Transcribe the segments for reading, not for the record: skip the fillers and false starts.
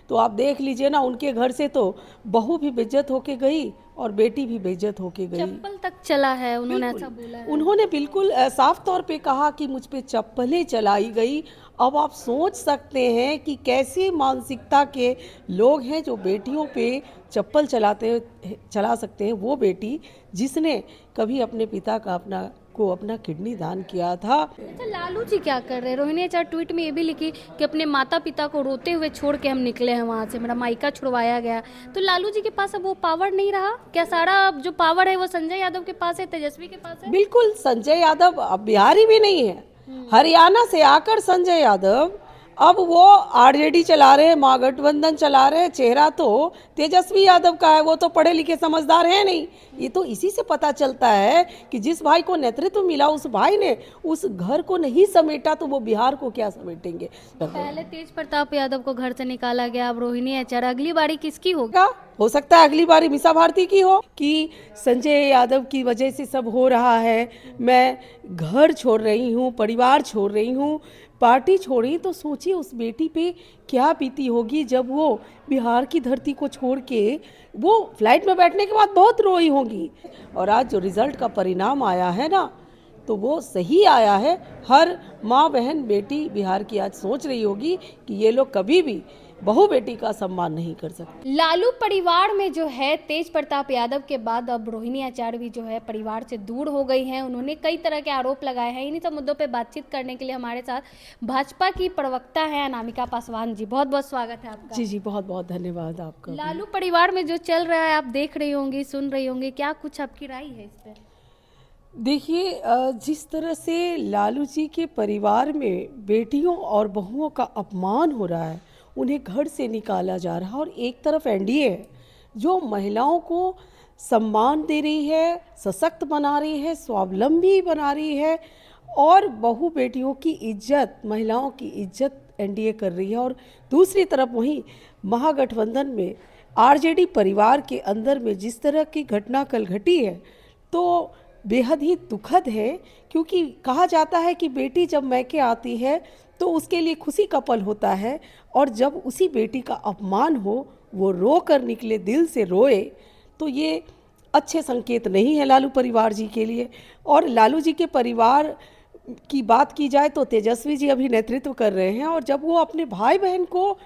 तो आप देख लीजिए ना, उनके घर से तो बहू भी बेइज्जत होके गई और बेटी भी बेइज्जत होके गई। चप्पल तक चला है, उन्होंने बिल्कुल, ऐसा बोला है। उन्होंने बिल्कुल साफ तौर पे कहा कि मुझ पे चप्पलें चलाई गई। अब आप सोच सकते हैं कि कैसी मानसिकता के लोग हैं जो बेटियों पे चप्पल चला सकते हैं। वो बेटी जिसने कभी अपने पिता का अपना किडनी दान किया था। अच्छा, लालू जी क्या कर रहे हैं? रोहिणी आचार्य ट्वीट में ये भी लिखी कि अपने माता पिता को रोते हुए छोड़ के हम निकले हैं वहाँ से, मेरा मायका छुड़वाया गया। तो लालू जी के पास अब वो पावर नहीं रहा क्या? सारा जो पावर है वो संजय यादव के पास है, तेजस्वी के पास है। बिल्कुल, संजय यादव अब बिहारी भी नहीं है। हरियाणा से आकर संजय यादव अब वो आरजेडी चला रहे हैं, महागठबंधन चला रहे हैं। चेहरा तो तेजस्वी यादव का है, वो तो पढ़े लिखे समझदार है नहीं। ये तो इसी से पता चलता है कि जिस भाई को नेतृत्व मिला, उस भाई ने उस घर को नहीं समेटा तो वो बिहार को क्या समेटेंगे। पहले तेज प्रताप यादव को घर से निकाला गया, अब रोहिणी आचार्य। अगली बारी किसकी होगी? क्या हो सकता है अगली बारी मीसा भारती की हो कि संजय यादव की वजह से सब हो रहा है, मैं घर छोड़ रही हूँ, परिवार छोड़ रही हूँ, पार्टी छोड़ी। तो सोचिए उस बेटी पे क्या बीती होगी जब वो बिहार की धरती को छोड़ के वो फ्लाइट में बैठने के बाद बहुत रोई होगी। और आज जो रिजल्ट का परिणाम आया है ना, तो वो सही आया है। हर माँ बहन बेटी बिहार की आज सोच रही होगी कि ये लोग कभी भी बहू बेटी का सम्मान नहीं कर सकते। लालू परिवार में जो है तेज प्रताप यादव के बाद अब रोहिणी आचार्य भी जो है परिवार से दूर हो गई हैं। उन्होंने कई तरह के आरोप लगाए हैं। इन्हीं सब मुद्दों पे बातचीत करने के लिए हमारे साथ भाजपा की प्रवक्ता है अनामिका पासवान जी। बहुत बहुत स्वागत है आपका। जी जी, बहुत बहुत धन्यवाद आपका। लालू परिवार में जो चल रहा है आप देख रही होंगी, सुन रही होंगी, क्या कुछ आपकी राय है इस पर? देखिए, जिस तरह से लालू जी के परिवार में बेटियों और बहुओं का अपमान हो रहा है, उन्हें घर से निकाला जा रहा है, और एक तरफ एनडीए है जो महिलाओं को सम्मान दे रही है, सशक्त बना रही है, स्वावलंबी बना रही है, और बहू बेटियों की इज्जत, महिलाओं की इज्जत एनडीए कर रही है। और दूसरी तरफ वहीं महागठबंधन में आरजेडी परिवार के अंदर में जिस तरह की घटना कल घटी है, तो बेहद ही दुखद है। क्योंकि कहा जाता है कि बेटी जब मैके आती है तो उसके लिए खुशी का पल होता है, और जब उसी बेटी का अपमान हो, वो रो कर निकले, दिल से रोए, तो ये अच्छे संकेत नहीं है लालू परिवार जी के लिए। और लालू जी के परिवार की बात की जाए तो तेजस्वी जी अभी नेतृत्व कर रहे हैं, और जब वो अपने भाई बहन को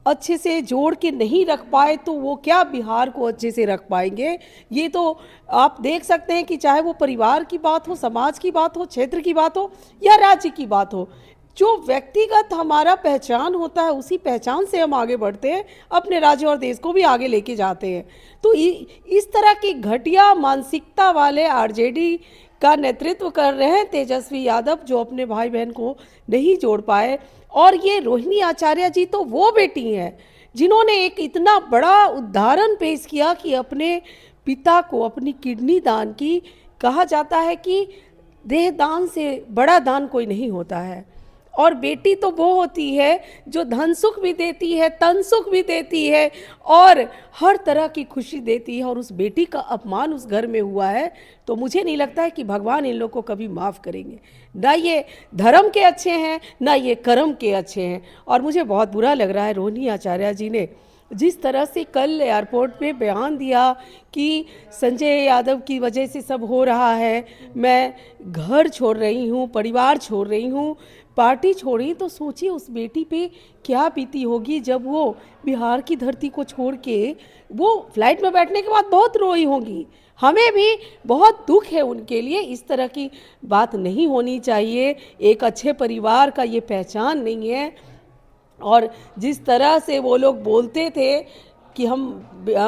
अच्छे से जोड़ के नहीं रख पाए तो वो क्या बिहार को अच्छे से रख पाएंगे। ये तो आप देख सकते हैं कि चाहे वो परिवार की बात हो, समाज की बात हो, क्षेत्र की बात हो या राज्य की बात हो, जो व्यक्तिगत हमारा पहचान होता है उसी पहचान से हम आगे बढ़ते हैं, अपने राज्य और देश को भी आगे लेके जाते हैं। तो इस तरह की घटिया मानसिकता वाले आरजेडी का नेतृत्व कर रहे हैं तेजस्वी यादव, जो अपने भाई बहन को नहीं जोड़ पाए। और ये रोहिणी आचार्य जी तो वो बेटी हैं जिन्होंने एक इतना बड़ा उदाहरण पेश किया कि अपने पिता को अपनी किडनी दान की। कहा जाता है कि देह दान से बड़ा दान कोई नहीं होता है, और बेटी तो वो होती है जो धन सुख भी देती है, तन सुख भी देती है, और हर तरह की खुशी देती है। और उस बेटी का अपमान उस घर में हुआ है, तो मुझे नहीं लगता है कि भगवान इन लोग को कभी माफ़ करेंगे। ना ये धर्म के अच्छे हैं, ना ये कर्म के अच्छे हैं। और मुझे बहुत बुरा लग रहा है रोहिणी आचार्य जी ने जिस तरह से कल एयरपोर्ट पे बयान दिया कि संजय यादव की वजह से सब हो रहा है, मैं घर छोड़ रही हूँ, परिवार छोड़ रही हूँ, पार्टी छोड़ी। तो सोचिए उस बेटी पे क्या बीती होगी जब वो बिहार की धरती को छोड़ के वो फ्लाइट में बैठने के बाद बहुत रोई होगी। हमें भी बहुत दुख है उनके लिए। इस तरह की बात नहीं होनी चाहिए। एक अच्छे परिवार का ये पहचान नहीं है। और जिस तरह से वो लोग बोलते थे कि हम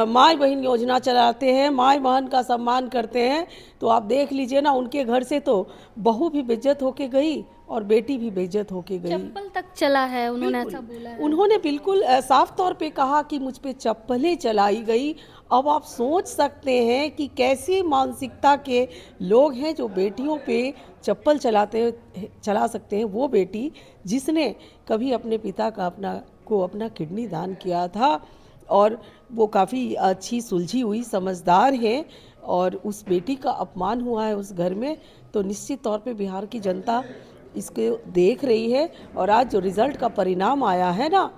माँ बहन योजना चलाते हैं, माँ बहन का सम्मान करते हैं, तो आप देख लीजिए ना, उनके घर से तो बहू भी बेइज्जत होके गई और बेटी भी बेइज्जत होके गई। चप्पल तक चला है, उन्होंने ऐसा बोला है। उन्होंने बिल्कुल साफ तौर पे कहा कि मुझ पे चप्पलें चलाई गई। अब आप सोच सकते हैं कि कैसी मानसिकता के लोग हैं जो बेटियों पे चप्पल चला सकते हैं। वो बेटी जिसने कभी अपने पिता का अपना किडनी दान किया था, और वो काफ़ी अच्छी सुलझी हुई समझदार है, और उस बेटी का अपमान हुआ है उस घर में, तो निश्चित तौर पे बिहार की जनता इसको देख रही है। और आज जो रिज़ल्ट का परिणाम आया है ना,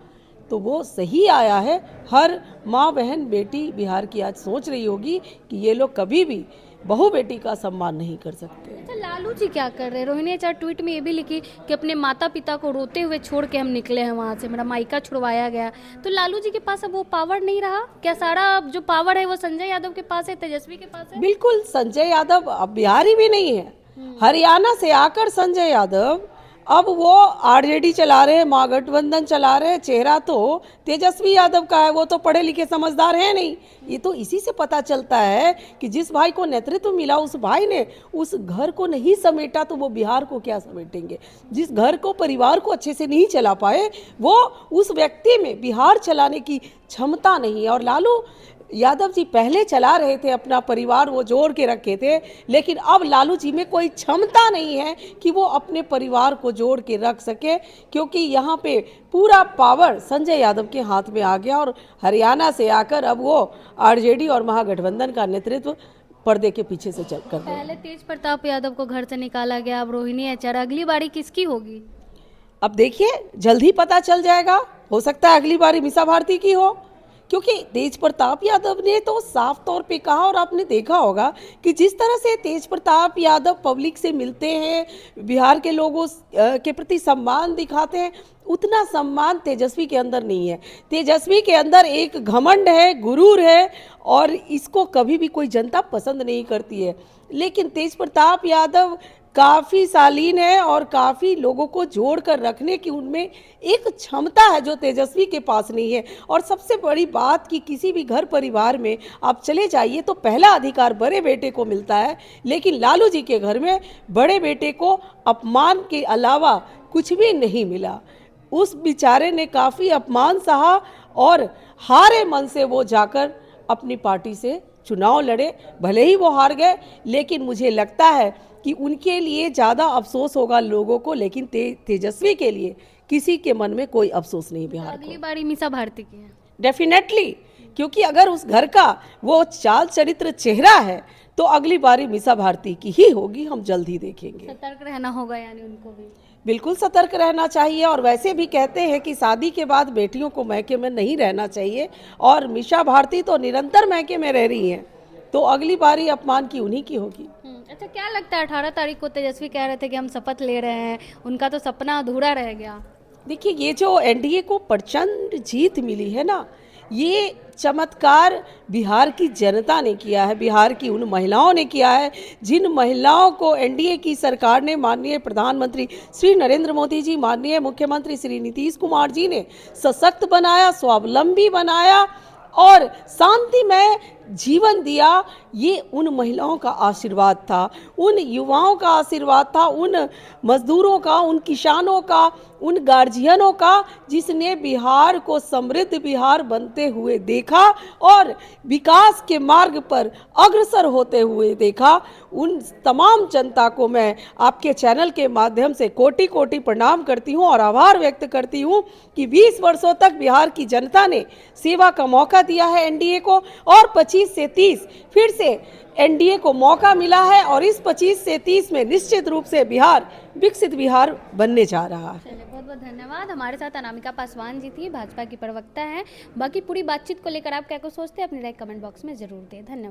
तो वो सही आया है। हर माँ बहन बेटी बिहार की आज सोच रही होगी कि ये लोग कभी भी बहू बेटी का सम्मान नहीं कर सकते। अच्छा, लालू जी क्या कर रहे हैं? रोहिणी आचार्य ट्वीट में ये भी लिखी कि अपने माता पिता को रोते हुए छोड़ के हम निकले हैं वहाँ से, मेरा मायका छुड़वाया गया। तो लालू जी के पास अब वो पावर नहीं रहा क्या? सारा अब जो पावर है वो संजय यादव के पास है, तेजस्वी के पास है? बिल्कुल, संजय यादव अब बिहारी भी नहीं है। हरियाणा से आकर संजय यादव अब वो आरजेडी चला रहे हैं, महागठबंधन चला रहे हैं। चेहरा तो तेजस्वी यादव का है, वो तो पढ़े लिखे समझदार है नहीं। ये तो इसी से पता चलता है कि जिस भाई को नेतृत्व मिला उस भाई ने उस घर को नहीं समेटा तो वो बिहार को क्या समेटेंगे। जिस घर को, परिवार को अच्छे से नहीं चला पाए, वो उस व्यक्ति में बिहार चलाने की क्षमता नहीं है। और लालू यादव जी पहले चला रहे थे, अपना परिवार वो जोड़ के रखे थे, लेकिन अब लालू जी में कोई क्षमता नहीं है कि वो अपने परिवार को जोड़ के रख सके, क्योंकि यहाँ पे पूरा पावर संजय यादव के हाथ में आ गया। और हरियाणा से आकर अब वो आरजेडी और महागठबंधन का नेतृत्व पर्दे के पीछे से चल कर रहे हैं। पहले तेज प्रताप यादव को घर से निकाला गया, अब रोहिणी आचार्य। अगली बारी किसकी होगी? अब देखिए, जल्द ही पता चल जाएगा। हो सकता है अगली बारी मीसा भारती की हो, क्योंकि तेज प्रताप यादव ने तो साफ तौर पे कहा, और आपने देखा होगा कि जिस तरह से तेज प्रताप यादव पब्लिक से मिलते हैं, बिहार के लोगों के प्रति सम्मान दिखाते हैं, उतना सम्मान तेजस्वी के अंदर नहीं है। तेजस्वी के अंदर एक घमंड है, गुरूर है, और इसको कभी भी कोई जनता पसंद नहीं करती है। लेकिन तेज प्रताप यादव काफ़ी शालीन है और काफ़ी लोगों को जोड़ कर रखने की उनमें एक क्षमता है जो तेजस्वी के पास नहीं है। और सबसे बड़ी बात कि किसी भी घर परिवार में आप चले जाइए तो पहला अधिकार बड़े बेटे को मिलता है, लेकिन लालू जी के घर में बड़े बेटे को अपमान के अलावा कुछ भी नहीं मिला। उस बेचारे ने काफ़ी अपमान सहा और हारे मन से वो जाकर अपनी पार्टी से चुनाव लड़े। भले ही वो हार गए, लेकिन मुझे लगता है कि उनके लिए ज़्यादा अफसोस होगा लोगों को, लेकिन तेजस्वी के लिए किसी के मन में कोई अफसोस नहीं बिहार को। अगली बारी मीसा भारती की है डेफिनेटली, क्योंकि अगर उस घर का वो चाल चरित्र चेहरा है तो अगली बारी मीसा भारती की ही होगी। हम जल्द ही देखेंगे। सतर्क रहना होगा यानी उनको भी। बिल्कुल सतर्क रहना चाहिए। और वैसे भी कहते हैं कि शादी के बाद बेटियों को मैके में नहीं रहना चाहिए, और मीसा भारती तो निरंतर मैके में रह रही हैं, तो अगली बारी अपमान की उन्हीं की होगी। अच्छा, क्या लगता है 18 तारीख को तेजस्वी कह रहे थे कि हम शपथ ले रहे हैं, उनका तो सपना अधूरा रह गया? देखिए, ये जो एनडीए को प्रचंड जीत मिली है ना, ये चमत्कार बिहार की जनता ने किया है, बिहार की उन महिलाओं ने किया है जिन महिलाओं को एनडीए की सरकार ने, माननीय प्रधानमंत्री श्री नरेंद्र मोदी जी, माननीय मुख्यमंत्री श्री नीतीश कुमार जी ने सशक्त बनाया, स्वावलंबी बनाया और शांतिमय जीवन दिया। ये उन महिलाओं का आशीर्वाद था, उन युवाओं का आशीर्वाद था, उन मजदूरों का, उन किसानों का, उन गार्जियनों का, जिसने बिहार को समृद्ध बिहार बनते हुए देखा और विकास के मार्ग पर अग्रसर होते हुए देखा। उन तमाम जनता को मैं आपके चैनल के माध्यम से कोटि कोटि प्रणाम करती हूँ और आभार व्यक्त करती हूँ कि 20 वर्षों तक बिहार की जनता ने सेवा का मौका दिया है एनडीए को, और 25 से 30 फिर से एनडीए को मौका मिला है, और इस 25 से 30 में निश्चित रूप से बिहार विकसित बिहार बनने जा रहा है। चलिए, बहुत बहुत धन्यवाद। हमारे साथ अनामिका पासवान जी थी, भाजपा की प्रवक्ता हैं। बाकी पूरी बातचीत को लेकर आप क्या कुछ सोचते हैं, अपनी राय कमेंट बॉक्स में जरूर दें। धन्यवाद।